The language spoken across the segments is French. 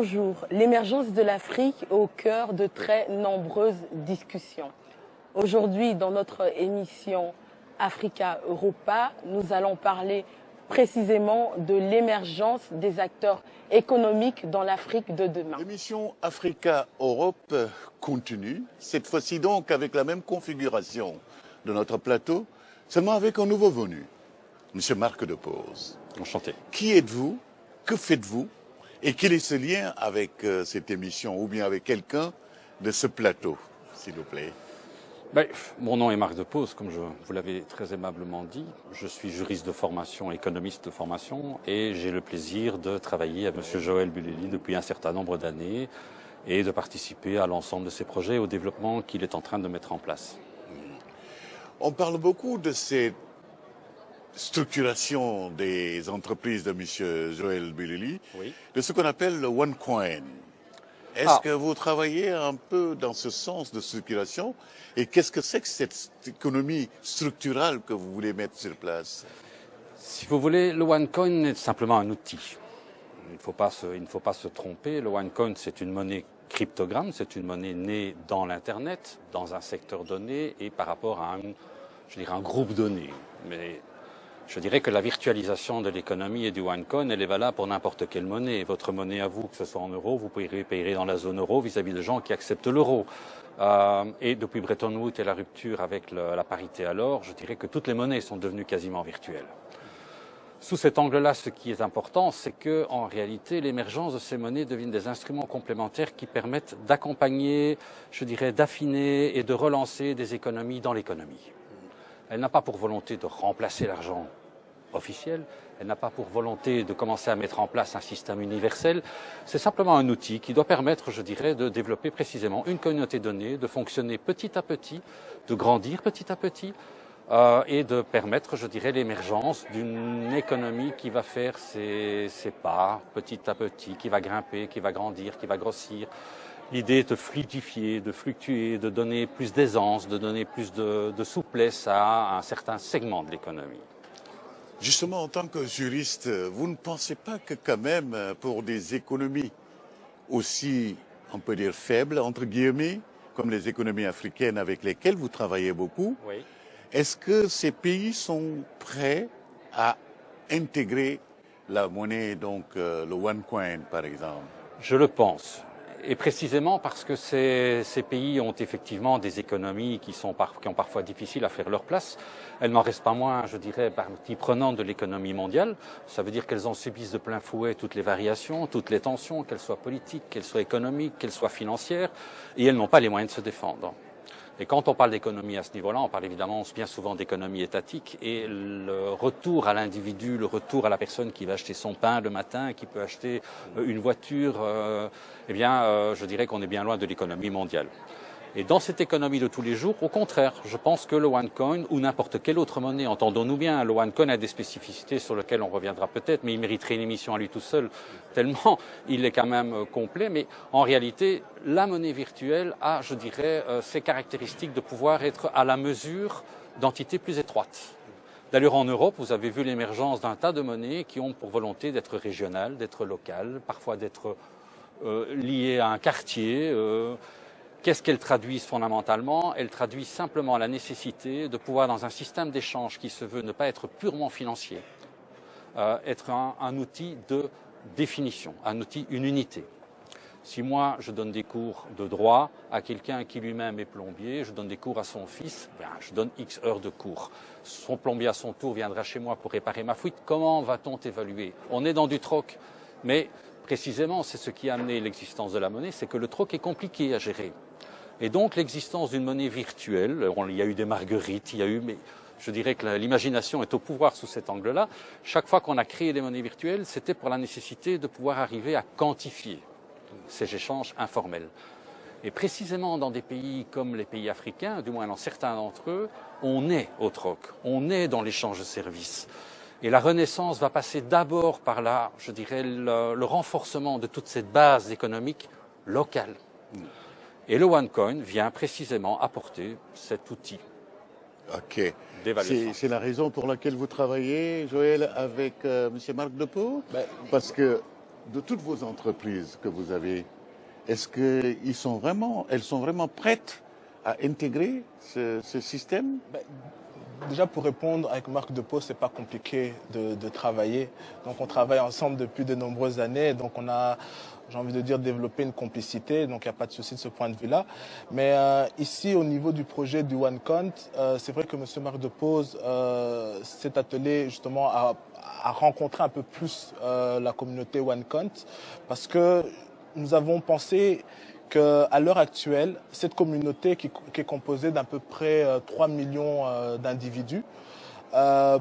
Bonjour, l'émergence de l'Afrique est au cœur de très nombreuses discussions. Aujourd'hui, dans notre émission Africa Europa, nous allons parler précisément de l'émergence des acteurs économiques dans l'Afrique de demain. L'émission Africa Europe continue, cette fois-ci donc avec la même configuration de notre plateau, seulement avec un nouveau venu, M. Marc Depose. Enchanté. Qui êtes-vous? Que faites-vous? Et quel est ce lien avec cette émission ou bien avec quelqu'un de ce plateau, s'il vous plaît? Mon nom est Marc Depose, comme vous l'avez très aimablement dit. Je suis juriste de formation, économiste de formation, et j'ai le plaisir de travailler avec M. Joël Bulelli depuis un certain nombre d'années et de participer à l'ensemble de ses projets et au développement qu'il est en train de mettre en place. On parle beaucoup de cette structuration des entreprises de M. Joël Bulelli, Oui. de ce qu'on appelle le One Coin. Est-ce que vous travaillez un peu dans ce sens de structuration? Et qu'est-ce que c'est que cette économie structurale que vous voulez mettre sur place? Si vous voulez, le OneCoin est simplement un outil. Il ne faut pas se tromper. Le OneCoin, c'est une monnaie cryptogramme, c'est une monnaie née dans l'Internet, dans un secteur donné et par rapport à un groupe donné. Mais je dirais que la virtualisation de l'économie et du OneCoin, elle est valable pour n'importe quelle monnaie. Votre monnaie à vous, que ce soit en euros, vous payerez dans la zone euro vis-à-vis de gens qui acceptent l'euro. Et depuis Bretton Woods et la rupture avec la parité à l'or, je dirais que toutes les monnaies sont devenues quasiment virtuelles. Sous cet angle-là, ce qui est important, c'est que, en réalité, l'émergence de ces monnaies deviennent des instruments complémentaires qui permettent d'accompagner, je dirais, d'affiner et de relancer des économies dans l'économie. Elle n'a pas pour volonté de remplacer l'argent officiel, elle n'a pas pour volonté de commencer à mettre en place un système universel, c'est simplement un outil qui doit permettre, je dirais, de développer précisément une communauté donnée, de fonctionner petit à petit, de grandir petit à petit, et de permettre, je dirais, l'émergence d'une économie qui va faire ses pas petit à petit, qui va grimper, qui va grandir, qui va grossir. L'idée est de fluidifier, de fluctuer, de donner plus d'aisance, de donner plus de souplesse à un certain segment de l'économie. Justement, en tant que juriste, vous ne pensez pas que quand même, pour des économies aussi, on peut dire, faibles, entre guillemets, comme les économies africaines avec lesquelles vous travaillez beaucoup, Oui. est-ce que ces pays sont prêts à intégrer la monnaie, donc le OneCoin par exemple? Je le pense. Et précisément parce que ces pays ont effectivement des économies qui ont parfois difficile à faire leur place. Elles n'en restent pas moins, je dirais, partie prenante de l'économie mondiale. Ça veut dire qu'elles en subissent de plein fouet toutes les variations, toutes les tensions, qu'elles soient politiques, qu'elles soient économiques, qu'elles soient financières, et elles n'ont pas les moyens de se défendre. Et quand on parle d'économie à ce niveau-là, on parle évidemment bien souvent d'économie étatique et le retour à l'individu, le retour à la personne qui va acheter son pain le matin, qui peut acheter une voiture, je dirais qu'on est bien loin de l'économie mondiale. Et dans cette économie de tous les jours, au contraire, je pense que le OneCoin ou n'importe quelle autre monnaie, entendons-nous bien, le OneCoin a des spécificités sur lesquelles on reviendra peut-être, mais il mériterait une émission à lui tout seul, tellement il est quand même complet. Mais en réalité, la monnaie virtuelle a, je dirais, ces caractéristiques de pouvoir être à la mesure d'entités plus étroites. D'ailleurs, en Europe, vous avez vu l'émergence d'un tas de monnaies qui ont pour volonté d'être régionales, d'être locales, parfois d'être liées à un quartier. Qu'est-ce qu'elles traduisent fondamentalement? Elles traduisent simplement la nécessité de pouvoir, dans un système d'échange qui se veut ne pas être purement financier, être un outil de définition, un outil, une unité. Si moi, je donne des cours de droit à quelqu'un qui lui-même est plombier, je donne des cours à son fils, je donne X heures de cours. Son plombier, à son tour, viendra chez moi pour réparer ma fuite. Comment va-t-on évaluer? On est dans du troc, mais précisément, c'est ce qui a amené l'existence de la monnaie, c'est que le troc est compliqué à gérer. Et donc l'existence d'une monnaie virtuelle, il y a eu des marguerites, mais je dirais que l'imagination est au pouvoir sous cet angle-là. Chaque fois qu'on a créé des monnaies virtuelles, c'était pour la nécessité de pouvoir arriver à quantifier ces échanges informels. Et précisément dans des pays comme les pays africains, du moins dans certains d'entre eux, on est au troc, on est dans l'échange de services. Et la renaissance va passer d'abord par le renforcement de toute cette base économique locale. Et le OneCoin vient précisément apporter cet outil. Ok. d'évaluation. C'est la raison pour laquelle vous travaillez, Joël, avec M. Marc Depose? Parce que de toutes vos entreprises que vous avez, est-ce qu'elles sont vraiment prêtes à intégrer ce système? Déjà, pour répondre, avec Marc Depose, c'est pas compliqué de travailler. Donc, on travaille ensemble depuis de nombreuses années. Donc, on a, j'ai envie de dire, développé une complicité. Donc, il n'y a pas de souci de ce point de vue-là. Mais ici, au niveau du projet du OneCount, c'est vrai que M. Marc Depose s'est attelé justement à rencontrer un peu plus la communauté OneCount, parce que nous avons pensé qu'à l'heure actuelle, cette communauté qui est composée d'à peu près 3 millions d'individus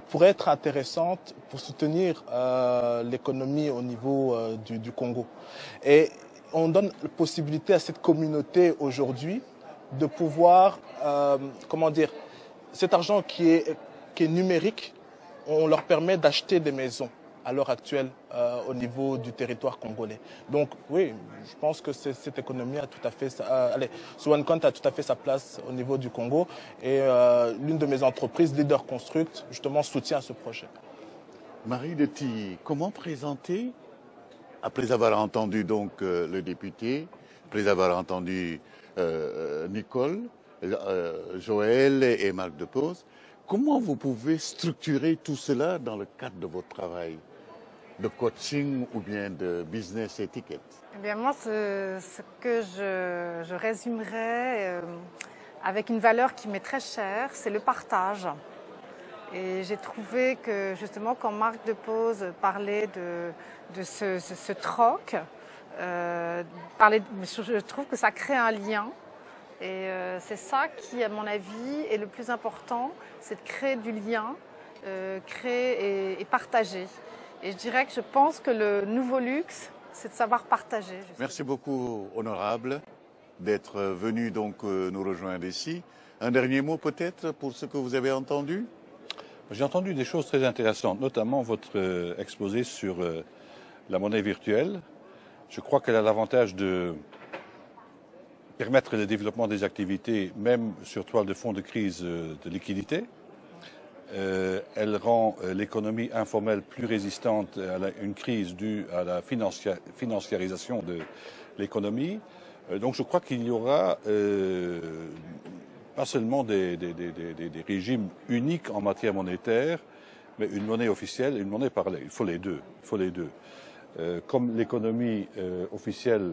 pourrait être intéressante pour soutenir l'économie au niveau du Congo. Et on donne la possibilité à cette communauté aujourd'hui de pouvoir, cet argent qui est numérique, on leur permet d'acheter des maisons à l'heure actuelle au niveau du territoire congolais. Donc oui, je pense que cette économie a tout à fait, ce OneCount a tout à fait sa place au niveau du Congo, et l'une de mes entreprises, Leader Construct, justement soutient ce projet. Marie de Tilly, comment présenter, après avoir entendu donc le député, après avoir entendu Nicole, Joël et Marc Depose, comment vous pouvez structurer tout cela dans le cadre de votre travail de coaching ou bien de business etiquette? Eh bien, moi, ce que je résumerais avec une valeur qui m'est très chère, c'est le partage. Et j'ai trouvé que, justement, quand Marc Depose parlait de ce troc, je trouve que ça crée un lien. Et c'est ça qui, à mon avis, est le plus important, c'est de créer du lien, créer et partager. Et je dirais que je pense que le nouveau luxe, c'est de savoir partager. Merci beaucoup, honorable, d'être venu donc nous rejoindre ici. Un dernier mot peut-être pour ce que vous avez entendu? J'ai entendu des choses très intéressantes, notamment votre exposé sur la monnaie virtuelle. Je crois qu'elle a l'avantage de permettre le développement des activités, même sur toile de fond de crise de liquidité. Elle rend l'économie informelle plus résistante à une crise due à la financiarisation de l'économie. Donc je crois qu'il y aura pas seulement des régimes uniques en matière monétaire, mais une monnaie officielle et une monnaie parallèle. Il faut les deux. Comme l'économie officielle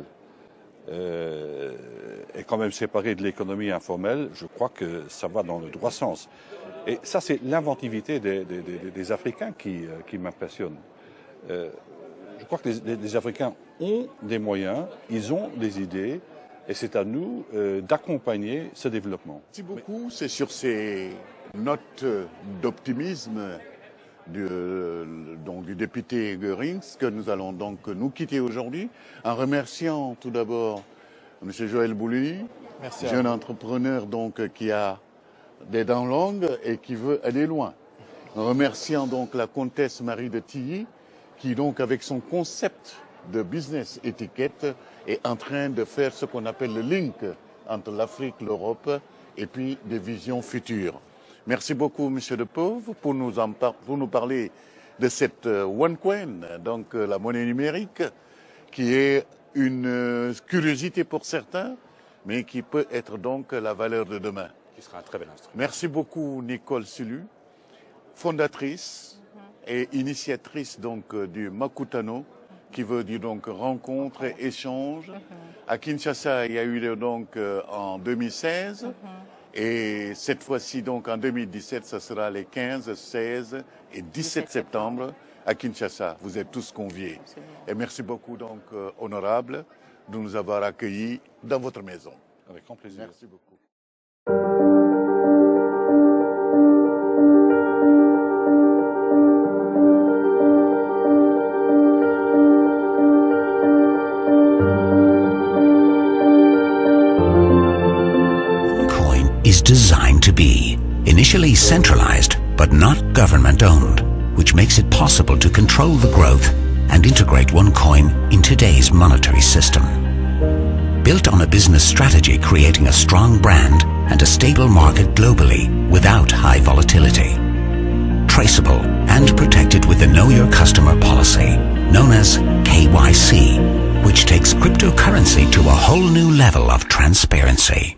est quand même séparée de l'économie informelle, je crois que ça va dans le droit sens. Et ça, c'est l'inventivité des Africains qui m'impressionne. Je crois que les Africains ont des moyens, ils ont des idées, et c'est à nous d'accompagner ce développement. Merci beaucoup. C'est sur ces notes d'optimisme du député Goerings que nous allons donc nous quitter aujourd'hui, en remerciant tout d'abord M. Joël Boulili, jeune entrepreneur donc qui a des dents longues et qui veut aller loin. En remerciant donc la comtesse Marie de Tilly, qui donc avec son concept de business étiquette est en train de faire ce qu'on appelle le link entre l'Afrique, l'Europe et puis des visions futures. Merci beaucoup, Monsieur Depose, pour nous parler de cette OneCoin, donc la monnaie numérique, qui est une curiosité pour certains, mais qui peut être donc la valeur de demain. Qui sera un très bel instrument. Merci beaucoup, Nicole Sulu, fondatrice et initiatrice donc du Makutano, qui veut dire donc rencontre et échange. À Kinshasa, il y a eu donc en 2016. Et cette fois-ci, donc en 2017, ce sera les 15, 16 et 17 septembre à Kinshasa. Vous êtes tous conviés. Et merci beaucoup, donc, honorable, de nous avoir accueillis dans votre maison. Avec grand plaisir. Merci beaucoup. Is designed to be initially centralized but not government-owned, which makes it possible to control the growth and integrate OneCoin in today's monetary system. Built on a business strategy creating a strong brand and a stable market globally without high volatility. Traceable and protected with the Know Your Customer policy, known as KYC, which takes cryptocurrency to a whole new level of transparency.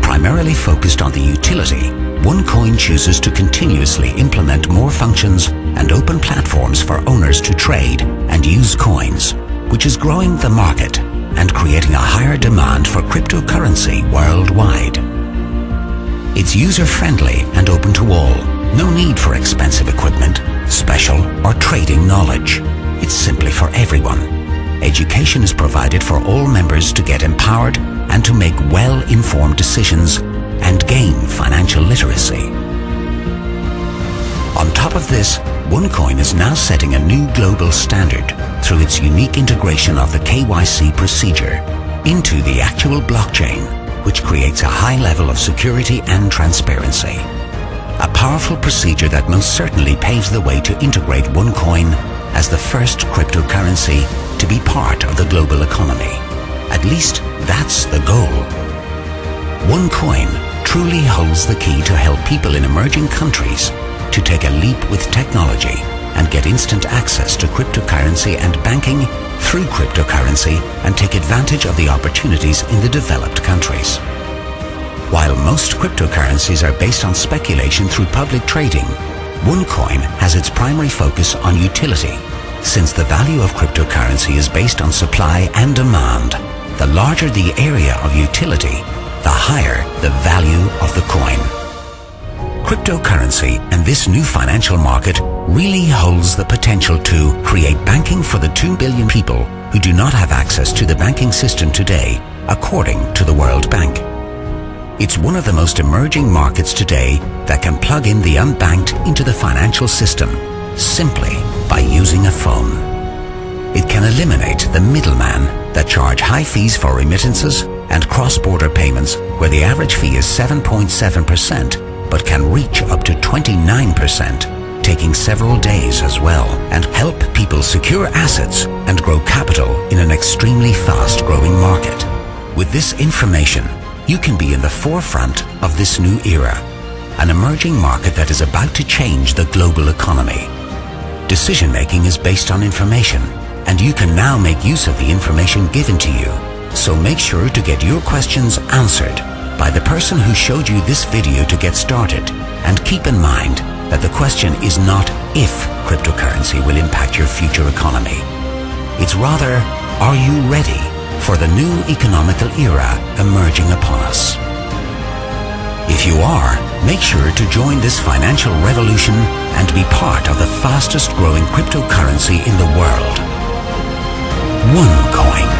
Primarily focused on the utility, OneCoin chooses to continuously implement more functions and open platforms for owners to trade and use coins, which is growing the market and creating a higher demand for cryptocurrency worldwide. It's user-friendly and open to all. No need for expensive equipment, special or trading knowledge. It's simply for everyone. Education is provided for all members to get empowered and to make well-informed decisions and gain financial literacy. On top of this, OneCoin is now setting a new global standard through its unique integration of the KYC procedure into the actual blockchain, which creates a high level of security and transparency. A powerful procedure that most certainly paves the way to integrate OneCoin as the first cryptocurrency to be part of the global economy. At least that's the goal. OneCoin truly holds the key to help people in emerging countries to take a leap with technology and get instant access to cryptocurrency and banking through cryptocurrency and take advantage of the opportunities in the developed countries. While most cryptocurrencies are based on speculation through public trading, OneCoin has its primary focus on utility. Since the value of cryptocurrency is based on supply and demand, the larger the area of utility, the higher the value of the coin. Cryptocurrency and this new financial market really holds the potential to create banking for the 2 billion people who do not have access to the banking system today, according to the World Bank. It's one of the most emerging markets today that can plug in the unbanked into the financial system simply by using a phone. It can eliminate the middleman that charge high fees for remittances and cross-border payments where the average fee is 7.7%, but can reach up to 29%, taking several days as well, and help people secure assets and grow capital in an extremely fast-growing market. With this information, you can be in the forefront of this new era, an emerging market that is about to change the global economy. Decision-making is based on information, and you can now make use of the information given to you. So make sure to get your questions answered by the person who showed you this video to get started, and keep in mind that the question is not if cryptocurrency will impact your future economy. It's rather, are you ready for the new economical era emerging upon us? If you are, make sure to join this financial revolution and be part of the fastest growing cryptocurrency in the world. OneCoin.